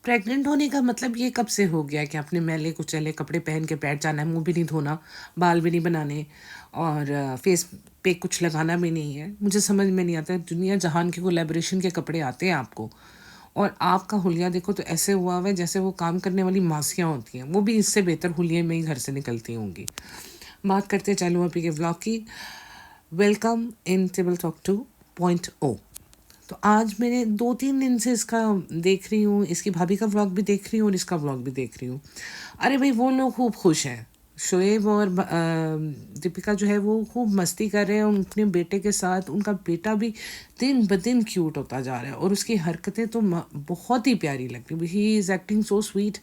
Pregnant होने का मतलब ये कब से हो गया कि आपने मैले कुचैले कपड़े पहन के बैठ जाना है, मुँह भी नहीं धोना, बाल भी नहीं बनाने और फेस पे कुछ लगाना भी नहीं है। मुझे समझ में नहीं आता है, दुनिया जहान के कोलैबोरेशन के कपड़े आते हैं आपको और आपका हुलिया देखो तो ऐसे हुआ हुआ है जैसे वो काम करने वाली मासियाँ होती हैं, वो भी इससे बेहतर हुलिये में ही घर से निकलती होंगी। बात करते हैं चालू अभी के व्लॉग की। Welcome in table talk 2.0। तो आज मैंने 2-3 दिन से इसका देख रही हूँ, इसकी भाभी का व्लॉग भी देख रही हूँ और इसका व्लॉग भी देख रही हूँ। अरे भाई वो लोग खूब खुश हैं, शोएब और दीपिका जो है वो खूब मस्ती कर रहे हैं अपने बेटे के साथ। उनका बेटा भी दिन ब दिन क्यूट होता जा रहा है और उसकी हरकतें तो बहुत ही प्यारी लगती है। He is acting so sweet.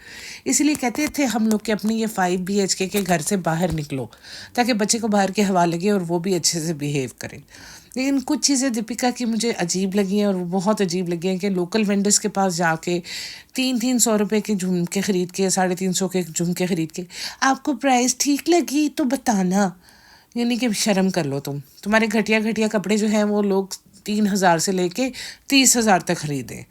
इसलिए कहते थे हम लोग कि अपने ये 5 BHK के घर से बाहर निकलो ताकि बच्चे को बाहर की हवा लगे और वो भी अच्छे से बिहेव करें। लेकिन कुछ चीज़ें दीपिका की मुझे अजीब लगी हैं और वो बहुत अजीब लगी हैं कि लोकल वेंडर्स के पास जाके 300-300 रुपये के झुमके ख़रीद के 350 के झुमके ख़रीद के आपको प्राइस ठीक लगी तो बताना। यानी कि शर्म कर लो तुम्हारे घटिया घटिया कपड़े जो हैं वो लोग 3,000 से लेके 30,000 तक खरीदें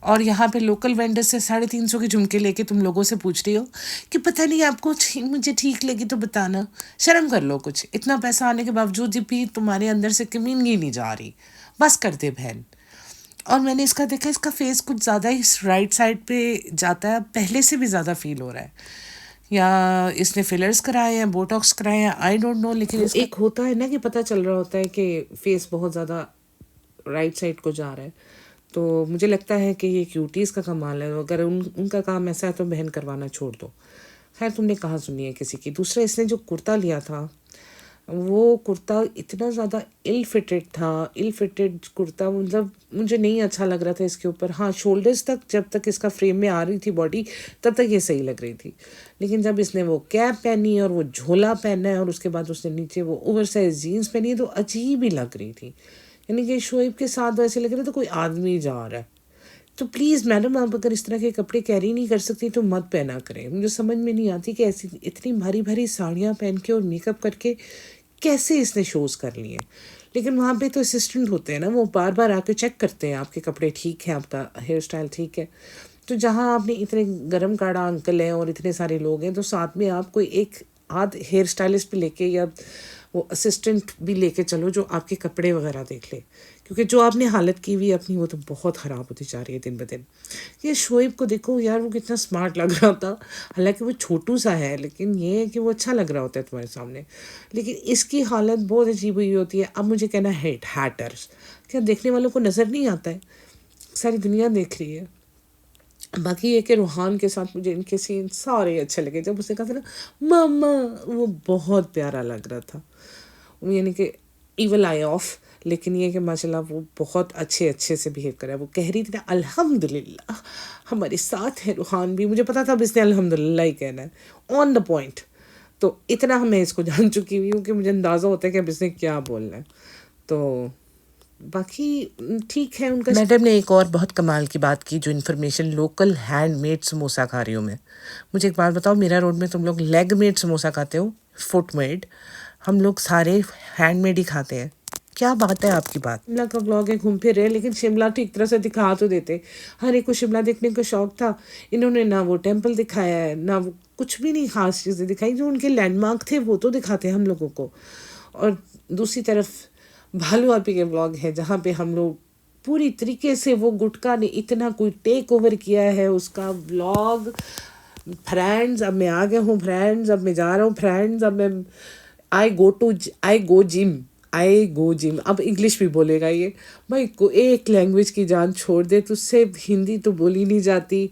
और यहाँ पे लोकल वेंडर से 350 के झुमके लेके तुम लोगों से पूछ रही हो कि पता नहीं आपको मुझे ठीक लगी तो बताना। शर्म कर लो कुछ, इतना पैसा आने के बावजूद भी तुम्हारे अंदर से कमीनगी नहीं जा रही। बस कर दे बहन। और मैंने इसका देखा, इसका फेस कुछ ज़्यादा ही राइट साइड पे जाता है, पहले से भी ज़्यादा फील हो रहा है। या इसने फिलर्स कराए हैं, बोटॉक्स कराए हैं, आई डोंट नो। लेकिन एक होता है ना कि पता चल रहा होता है कि फेस बहुत ज़्यादा राइट साइड को जा रहा है। तो मुझे लगता है कि ये क्यूटीज़ का कमाल है। अगर उनका काम ऐसा है तो बहन करवाना छोड़ दो। खैर तुमने कहाँ सुनी है किसी की। दूसरा, इसने जो कुर्ता लिया था वो कुर्ता इतना ज़्यादा इल फिटेड था, इल फिटेड कुर्ता, मतलब मुझे नहीं अच्छा लग रहा था इसके ऊपर। हाँ, शोल्डर्स तक जब तक इसका फ्रेम में आ रही थी बॉडी तब तक ये सही लग रही थी। लेकिन जब इसने वो कैप पहनी और वो झोला पहना है और उसके बाद उसने नीचे वो ओवर साइज जीन्स पहनी है तो अजीब ही लग रही थी। यानी कि शोएब के साथ वैसे लग रहा था कोई आदमी जा रहा है। तो प्लीज़ मैडम, आप अगर इस तरह के कपड़े कैरी नहीं कर सकती तो मत पहना करें। मुझे समझ में नहीं आती कि ऐसी इतनी भारी भारी साड़ियाँ पहन के और मेकअप करके कैसे इसने शोज़ कर लिए। लेकिन वहाँ पे तो असिस्टेंट होते हैं ना, वो बार बार आके चेक करते हैं आपके कपड़े ठीक हैं, आपका हेयर स्टाइल ठीक है। तो जहाँ आपने इतने गरम काड़ा अंकल हैं और इतने सारे लोग हैं तो साथ में आप कोई एक आध हेयर स्टाइलिस्ट भी लेके या वो असिस्टेंट भी लेके चलो जो आपके कपड़े वगैरह देख ले। क्योंकि जो आपने हालत की हुई है अपनी वो तो बहुत ख़राब होती जा रही है दिन ब दिन। ये शोएब को देखो यार, वो कितना स्मार्ट लग रहा था। हालांकि वो छोटू सा है लेकिन ये है कि वो अच्छा लग रहा होता है तुम्हारे सामने। लेकिन इसकी हालत बहुत अजीब हुई होती है। अब मुझे कहना हेट हैटर्स, क्या देखने वालों को नज़र नहीं आता है? सारी दुनिया देख रही है। बाकी ये कि रूहान के साथ मुझे इनके सीन सारे अच्छे लगे। जब उसने कहा था ना मामा, वो बहुत प्यारा लग रहा था। यानी कि इवल आई ऑफ। लेकिन ये कि माशाल्लाह वो बहुत अच्छे से बिहेव कर रहा है। वो कह रही थी ना अल्हम्दुलिल्लाह हमारे साथ है रूहान भी। मुझे पता था अब इसने अल्हम्दुलिल्लाह ही कहना है, ऑन द पॉइंट। तो इतना मैं इसको जान चुकी हुई हूँ कि मुझे अंदाज़ा होता है कि अब इसने क्या बोलना है। तो बाकी ठीक है उनका। मैडम ने एक और बहुत कमाल की बात की, जो इन्फॉर्मेशन लोकल हैंडमेड समोसा खा रही हूँ मैं। मुझे एक बात बताओ, मेरा रोड में तुम लोग लेग मेड समोसा खाते हो, फुट मेड? हम लोग सारे हैंडमेड ही खाते हैं। क्या बात है आपकी बात? शिमला का ब्लॉग है, घूम फिर रहे, लेकिन शिमला ठीक तरह से दिखा तो देते। हर एक को शिमला देखने का शौक था। इन्होंने ना वो टेम्पल दिखाया है ना वो कुछ भी नहीं खास चीज़ें दिखाई। जो उनके लैंडमार्क थे वो तो दिखाते हम लोगों को। और दूसरी तरफ भालू आपी के ब्लॉग है जहाँ पे हम लोग पूरी तरीके से वो गुटका ने इतना कोई टेक ओवर किया है उसका ब्लॉग। फ्रेंड्स, अब मैं आ गया हूँ फ्रेंड्स, अब मैं जा रहा हूँ फ्रेंड्स, अब मैं आई गो जिम। अब इंग्लिश भी बोलेगा ये। भाई को एक लैंग्वेज की जान छोड़ दे, तुझसे हिंदी तो बोली नहीं जाती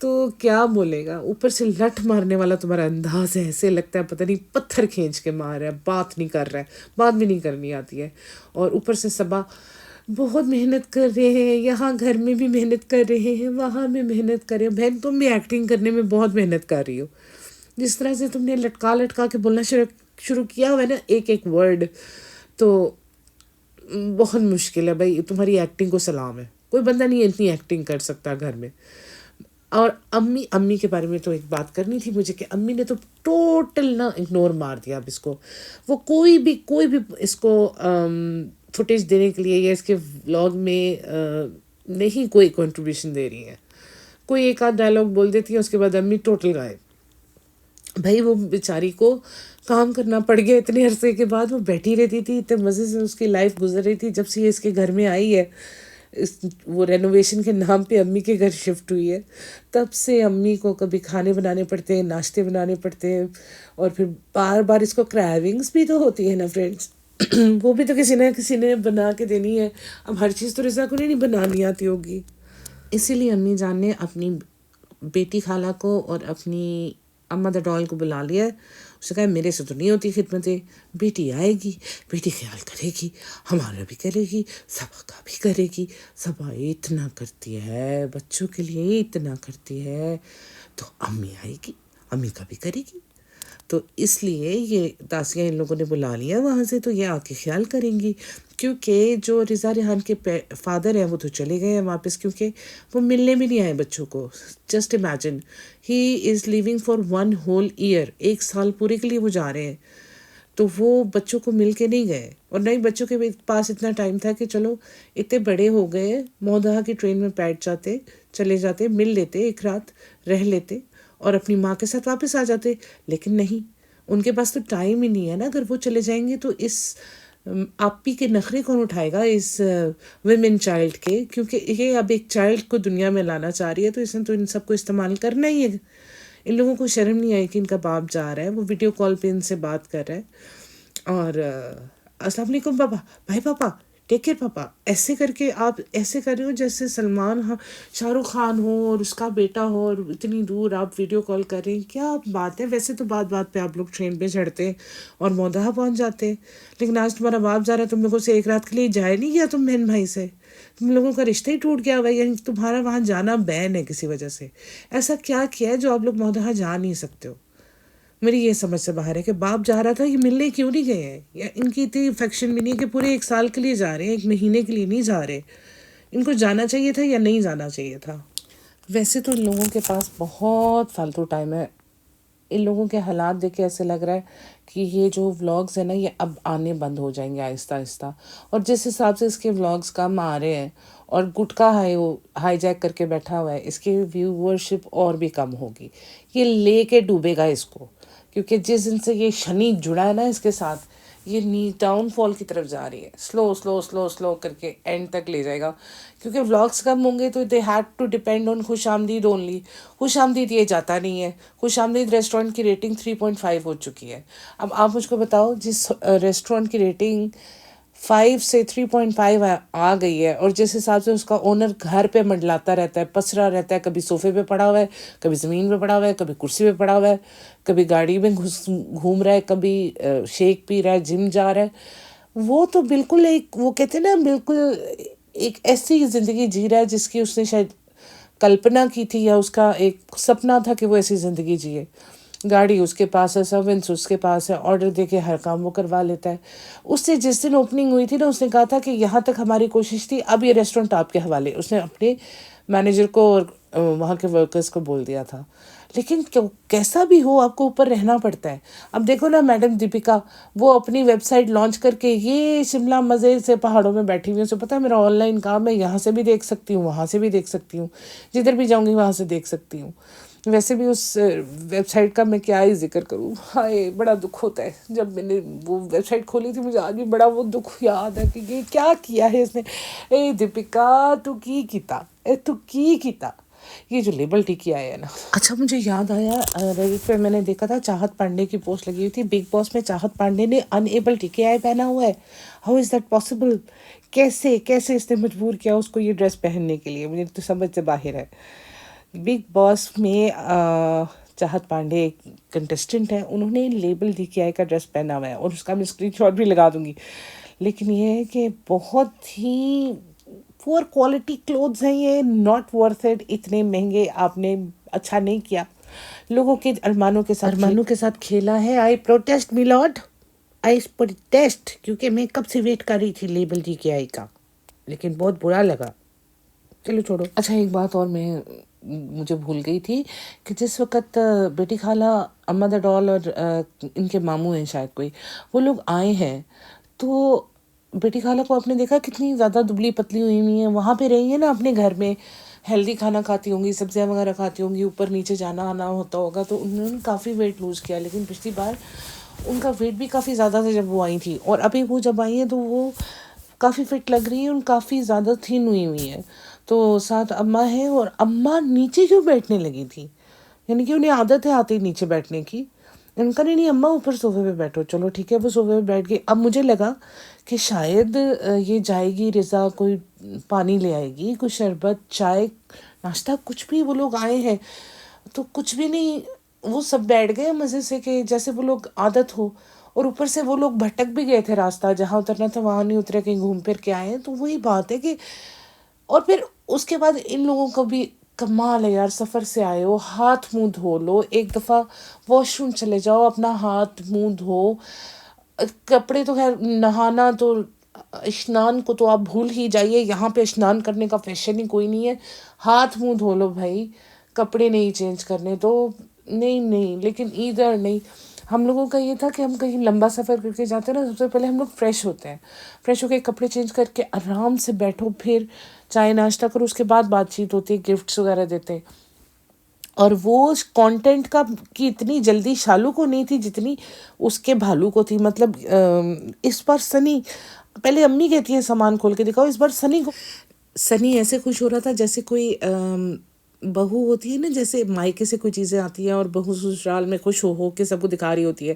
तो क्या बोलेगा। ऊपर से लठ मारने वाला तुम्हारा अंदाज है, ऐसे लगता है पता नहीं पत्थर खींच के मार रहा है, बात नहीं कर रहा है, बात भी नहीं करनी आती है। और ऊपर से सबा बहुत मेहनत कर रहे हैं, यहाँ घर में भी मेहनत कर रहे हैं, वहाँ भी मेहनत कर रहे हैं। बहन तुम भी एक्टिंग करने में बहुत मेहनत कर रही हो। जिस तरह से तुमने लटका लटका के बोलना शुरू किया हुआ है ना एक एक वर्ड, तो बहुत मुश्किल है भाई। तुम्हारी एक्टिंग को सलाम है, कोई बंदा नहीं इतनी एक्टिंग कर सकता घर में। और अम्मी के बारे में तो एक बात करनी थी मुझे कि अम्मी ने तो टोटल ना इग्नोर मार दिया अब इसको। वो कोई भी इसको फुटेज देने के लिए या इसके व्लॉग में नहीं कोई कंट्रीब्यूशन दे रही है। कोई एक आध डायलॉग बोल देती है, उसके बाद अम्मी टोटल गायब। भाई वो बेचारी को काम करना पड़ गया इतने अरसे के बाद, वो बैठी रहती थी, इतने मज़े से उसकी लाइफ गुजर रही थी। जब से ये इसके घर में आई है, इस वो रेनोवेशन के नाम पे अम्मी के घर शिफ्ट हुई है, तब से अम्मी को कभी खाने बनाने पड़ते हैं, नाश्ते बनाने पड़ते हैं, और फिर बार बार इसको क्राविंग्स भी तो होती है ना फ्रेंड्स। वो भी तो किसी ने बना के देनी है। अब हर चीज़ तो रिज़ा को नहीं बनानी आती होगी। इसीलिए अम्मी जान ने अपनी बेटी खाला को और अपनी अम्मा द डॉल को बुला लिया है। उसने कहा मेरे से तो नहीं होती खिदमतें, बेटी आएगी, बेटी ख्याल करेगी, हमारा भी करेगी, सबा का भी करेगी। सबा इतना करती है बच्चों के लिए, इतना करती है, तो अम्मी आएगी, अम्मी का भी करेगी। तो इसलिए ये दासियाँ इन लोगों ने बुला लिया वहाँ से, तो ये आके ख्याल करेंगी। क्योंकि जो रिज़ा रेहान के फादर हैं वो तो चले गए हैं वापस, क्योंकि वो मिलने भी नहीं आए बच्चों को। Just imagine, he is living for 1 whole year, 1 साल पूरे के लिए वो जा रहे हैं। तो वो बच्चों को मिल के नहीं गए, और नहीं बच्चों के पास इतना टाइम था कि चलो इतने बड़े हो गए, मौदहा की ट्रेन में बैठ जाते, चले जाते, मिल लेते, एक रात रह लेते और अपनी माँ के साथ वापस आ जाते। लेकिन नहीं, उनके पास तो टाइम ही नहीं है ना। अगर वो चले जाएंगे तो इस आपी के नखरे कौन उठाएगा इस विमेन चाइल्ड के, क्योंकि ये अब एक चाइल्ड को दुनिया में लाना चाह रही है, तो इसने तो इन सबको इस्तेमाल करना ही है। इन लोगों को शर्म नहीं आई कि इनका बाप जा रहा है, वो वीडियो कॉल पे इनसे बात कर रहा है, और अस्सलाम वालेकुम पापा, भाई पापा, टेक केयर पापा, ऐसे करके आप ऐसे कर रहे हो जैसे सलमान, हाँ, शाहरुख खान हो और उसका बेटा हो, और इतनी दूर आप वीडियो कॉल कर रहे हैं, क्या बात है। वैसे तो बात बात पे आप लोग ट्रेन पे चढ़ते हैं और मौदहा पहुंच जाते हैं, लेकिन आज तुम्हारा बाप जा रहा है, तुम लोगों से एक रात के लिए जाए नहीं गया तुम बहन भाई से, तुम लोगों का रिश्ता ही टूट गया भाई, यानी तुम्हारा वहाँ जाना बैन है किसी वजह से। ऐसा क्या किया है जो आप लोग मौदहा जा नहीं सकते हो। मेरी ये समझ से बाहर है कि बाप जा रहा था, ये मिलने क्यों नहीं गए हैं, या इनकी इतनी अफेक्शन भी नहीं है कि पूरे 1 साल के लिए जा रहे हैं, 1 महीने के लिए नहीं जा रहे। इनको जाना चाहिए था या नहीं जाना चाहिए था। वैसे तो इन लोगों के पास बहुत फालतू टाइम है। इन लोगों के हालात देख के ऐसे लग रहा है कि ये जो व्लॉग्स है ना, ये अब आने बंद हो जाएंगे आहिस्ता आहिस्ता। और जिस हिसाब से इसके व्लॉग्स कम आ रहे हैं, और गुटखा हाईजैक करके बैठा हुआ है, इसकी व्यूअरशिप और भी कम होगी। ये लेके डूबेगा इसको, क्योंकि जिस दिन से ये शनि जुड़ा है ना इसके साथ, ये नी डाउनफॉल की तरफ जा रही है। स्लो स्लो स्लो स्लो करके एंड तक ले जाएगा, क्योंकि व्लॉग्स कम होंगे तो they had to depend on खुश आमदीद ओनली। खुश आमदीद ये जाता नहीं है। खुश आमदीद रेस्टोरेंट की रेटिंग 3.5 हो चुकी है। अब आप मुझको बताओ, जिस रेस्टोरेंट की रेटिंग 5 से 3.5 आ गई है, और जिस हिसाब से उसका ओनर घर पे मंडलाता रहता है, पसरा रहता है, कभी सोफे पे पड़ा हुआ है, कभी ज़मीन पे पड़ा हुआ है, कभी कुर्सी पे पड़ा हुआ है, कभी गाड़ी में घूम रहा है, कभी शेक पी रहा है, जिम जा रहा है, वो तो बिल्कुल एक, वो कहते हैं ना, बिल्कुल एक ऐसी ज़िंदगी जी रहा है जिसकी उसने शायद कल्पना की थी, या उसका एक सपना था कि वो ऐसी ज़िंदगी जिए। गाड़ी उसके पास है, सर्वेंट्स उसके पास है, ऑर्डर देके हर काम वो करवा लेता है। उससे जिस दिन ओपनिंग हुई थी ना, उसने कहा था कि यहाँ तक हमारी कोशिश थी, अब ये रेस्टोरेंट आपके हवाले, उसने अपने मैनेजर को और वहाँ के वर्कर्स को बोल दिया था। लेकिन कैसा भी हो, आपको ऊपर रहना पड़ता है। अब देखो ना मैडम दीपिका, वो अपनी वेबसाइट लॉन्च करके ये शिमला मज़े से पहाड़ों में बैठी हुई है। उसे पता है मेरा ऑनलाइन काम है, यहाँ से भी देख सकती हूँ, वहाँ से भी देख सकती हूँ, जिधर भी जाऊँगी वहाँ से देख सकती हूँ। वैसे भी उस वेबसाइट का मैं क्या ही जिक्र करूँ, हाय बड़ा दुख होता है। जब मैंने वो वेबसाइट खोली थी, मुझे आज भी बड़ा वो दुख याद है कि ये क्या किया है इसने। ए दीपिका, तू की कीता, तू की कीता, ये जो लेबल टी किया है ना। अच्छा, मुझे याद आया, रेडिट पे मैंने देखा था चाहत पांडे की पोस्ट लगी हुई थी, बिग बॉस में चाहत पांडे ने अनएबल टीके पहना हुआ है। How is that possible? कैसे कैसे इसने मजबूर किया उसको ये ड्रेस पहनने के लिए, मुझे तो समझ से बाहर है। बिग बॉस में चाहत पांडे एक कंटेस्टेंट है, उन्होंने लेबल DKI का ड्रेस पहना हुआ है, और उसका मैं स्क्रीनशॉट भी लगा दूंगी। लेकिन ये है कि बहुत ही पुअर क्वालिटी क्लोथ्स हैं ये, नॉट वर्थ इट। इतने महंगे आपने अच्छा नहीं किया, लोगों के अरमानों के साथ खेला है। आई प्रोटेस्ट मिलॉर्ड, आई प्रोटेस्ट, क्योंकि मैं कब से वेट कर रही थी लेबल DKI का, लेकिन बहुत बुरा लगा। चलो छोड़ो। अच्छा, एक बात और मुझे भूल गई थी कि जिस वक्त बेटी खाला, अम्मा द डॉल और इनके मामू हैं शायद कोई, वो लोग आए हैं, तो बेटी खाला को आपने देखा कितनी ज़्यादा दुबली पतली हुई है, वहाँ पे रही है ना अपने घर में, हेल्दी खाना खाती होंगी, सब्जियां वगैरह खाती होंगी, ऊपर नीचे जाना आना होता होगा, तो उन्होंने काफ़ी वेट लूज़ किया। लेकिन पिछली बार उनका वेट भी काफ़ी ज़्यादा था जब वो आई थी, और अभी वो जब आई हैं तो वो काफ़ी फिट लग रही है और काफ़ी ज़्यादा थिन हुई हुई है। तो साथ अम्मा है, और अम्मा नीचे क्यों बैठने लगी थी, यानी कि उन्हें आदत है आते ही नीचे बैठने की। उनका नहीं, नहीं अम्मा ऊपर सोफे पे बैठो। चलो ठीक है, वो सोफे पे बैठ गई। अब मुझे लगा कि शायद ये जाएगी रिज़ा, कोई पानी ले आएगी, कुछ शरबत, चाय, नाश्ता, कुछ भी। वो लोग आए हैं तो कुछ भी नहीं, वो सब बैठ गए मज़े से, कि जैसे वो लोग आदत हो। और ऊपर से वो लोग भटक भी गए थे, रास्ता जहाँ उतरना था वहाँ नहीं उतरे, कहीं घूम फिर के आए हैं। तो वही बात है कि, और फिर उसके बाद इन लोगों को भी कमाल है यार, सफ़र से आए हो, हाथ मुंह धो लो, एक दफ़ा वॉशरूम चले जाओ, अपना हाथ मुंह धो। कपड़े तो खैर, नहाना तो, स्नान को तो आप भूल ही जाइए, यहाँ पे स्नान करने का फैशन ही कोई नहीं है। हाथ मुंह धो लो भाई, कपड़े नहीं चेंज करने तो। नहीं नहीं, लेकिन इधर नहीं। हम लोगों का ये था कि हम कहीं लंबा सफ़र करके जाते हैं ना, सबसे पहले हम लोग फ्रेश होते हैं, फ्रेश होके कपड़े चेंज करके आराम से बैठो, फिर चाय नाश्ता करो, उसके बाद बातचीत होती है, गिफ्ट्स वगैरह देते हैं। और वो कंटेंट का की इतनी जल्दी शालू को नहीं थी जितनी उसके भालू को थी। मतलब इस बार सनी, पहले अम्मी कहती है सामान खोल के दिखाओ, इस बार सनी को, सनी ऐसे खुश हो रहा था जैसे कोई बहू होती है ना, जैसे मायके से कोई चीज़ें आती हैं और बहू ससुराल में खुश हो के सबको दिखा रही होती है,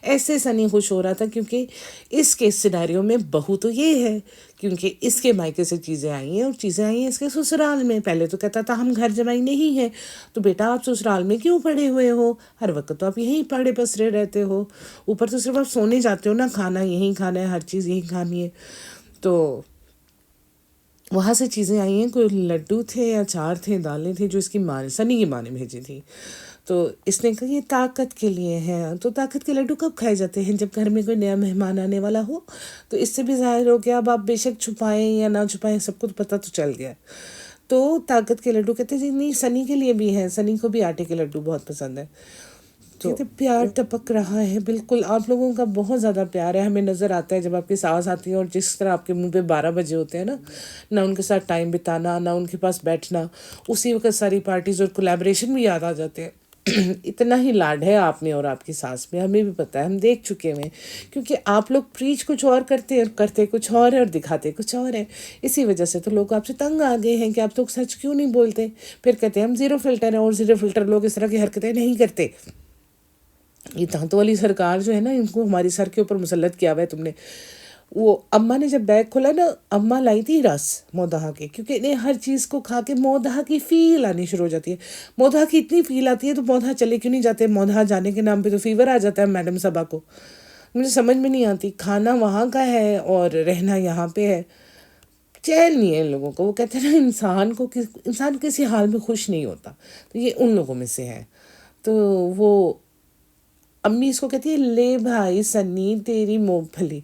ऐसे सनी खुश हो रहा था। क्योंकि इसके सिनेरियो में बहू तो ये है, क्योंकि इसके मायके से चीज़ें आई हैं और चीज़ें आई हैं इसके ससुराल में। पहले तो कहता था हम घर जमाई नहीं हैं, तो बेटा आप ससुराल में क्यों पड़े हुए हो, हर वक्त तो आप यहीं पड़े पसरे रहते हो, ऊपर तो सिर्फ आप सोने जाते हो ना, खाना यहीं खाना है, हर चीज़ यहीं खानी है। तो वहाँ से चीज़ें आई हैं, कोई लड्डू थे, अचार थे, दालें थी, जो इसकी माँ ने, सनी की माँ ने भेजी थी। तो इसने कहा ये ताकत के लिए हैं। तो ताकत के लड्डू कब खाए जाते हैं, जब घर में कोई नया मेहमान आने वाला हो। तो इससे भी ज़ाहिर हो गया, अब आप बेशक छुपाएं या ना छुपाएं, सबको तो पता तो चल गया। तो ताकत के लड्डू कहते जी नहीं, सनी के लिए भी हैं, सनी को भी आटे के लड्डू बहुत पसंद है। तो कहते प्यार टपक रहा है, बिल्कुल आप लोगों का बहुत ज़्यादा प्यार है, हमें नज़र आता है जब आपकी सास आती है, और जिस तरह आपके मुंह पे 12 बजे होते हैं ना, ना उनके साथ टाइम बिताना, ना उनके पास बैठना, उसी वक्त सारी पार्टीज़ और कोलैबोरेशन भी याद आ जाते हैं। इतना ही लाड है आप में और आपकी सास में, हमें भी पता है, हम देख चुके हैं। क्योंकि आप लोग प्रीच कुछ और करते हैं और करते कुछ और है और दिखाते कुछ और है। इसी वजह से तो लोग आपसे तंग आ गए हैं कि आप लोग सच क्यों नहीं बोलते। फिर कहते हैं हम ज़ीरो फिल्टर हैं, और ज़ीरो फिल्टर लोग इस तरह की हरकतें नहीं करते। ये दांतों वाली सरकार जो है ना, इनको हमारी सर के ऊपर मुसल्लत किया हुआ है तुमने। वो अम्मा ने जब बैग खोला ना, अम्मा लाई थी रस मोदहा के, क्योंकि इन्हें हर चीज़ को खा के मोदहा की फील आनी शुरू हो जाती है। मोदहा की इतनी फील आती है तो मोदहा चले क्यों नहीं जाते, मोदहा जाने के नाम पे तो फीवर आ जाता है मैडम सबा को। मुझे समझ में नहीं आती, खाना वहाँ का है और रहना यहाँ पे है, चैन नहीं है इन लोगों को। वो कहते हैं ना, इंसान किसी हाल में खुश नहीं होता, तो ये उन लोगों में से है। तो वो अम्मी इसको कहती है, ले भाई सन्नी तेरी मूंगफली।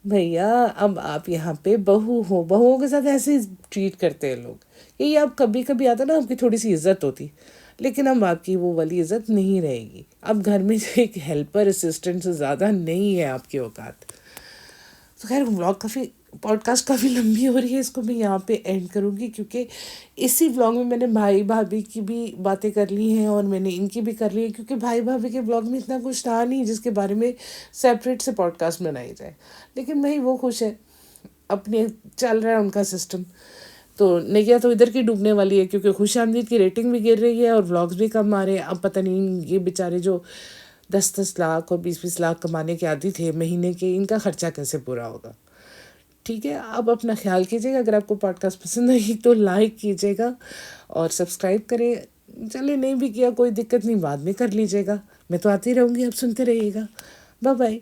भैया अब आप यहाँ पे बहू हो, बहुओं के साथ ऐसे ट्रीट करते हैं लोग। यही अब कभी कभी आता ना, आपकी थोड़ी सी इज्जत होती, लेकिन अब आपकी वो वाली इज्जत नहीं रहेगी। अब घर में एक हेल्पर असिस्टेंट से ज़्यादा नहीं है आपकी औकात। तो खैर व्लॉग काफ़ी, पॉडकास्ट काफ़ी लंबी हो रही है, इसको मैं यहाँ पे एंड करूँगी, क्योंकि इसी व्लॉग में मैंने भाई भाभी की भी बातें कर ली हैं और मैंने इनकी भी कर ली है। क्योंकि भाई भाभी के व्लॉग में इतना कुछ था नहीं जिसके बारे में सेपरेट से पॉडकास्ट बनाई जाए। लेकिन भाई वो खुश है, अपने चल रहा है उनका सिस्टम। तो नैया तो इधर की डूबने वाली है, क्योंकि खुश आमदीद की रेटिंग भी गिर रही है और व्लॉग्स भी कम आ रहे हैं। अब पता नहीं ये बेचारे जो 10-10 लाख और 20-20 लाख कमाने के आदी थे महीने के, इनका खर्चा कैसे पूरा होगा। ठीक है, आप अपना ख्याल कीजिएगा। अगर आपको पॉडकास्ट पसंद आई तो लाइक कीजिएगा और सब्सक्राइब करें। चलिए नहीं भी किया कोई दिक्कत नहीं, बाद में कर लीजिएगा, मैं तो आती रहूँगी, आप सुनते रहिएगा। Bye bye.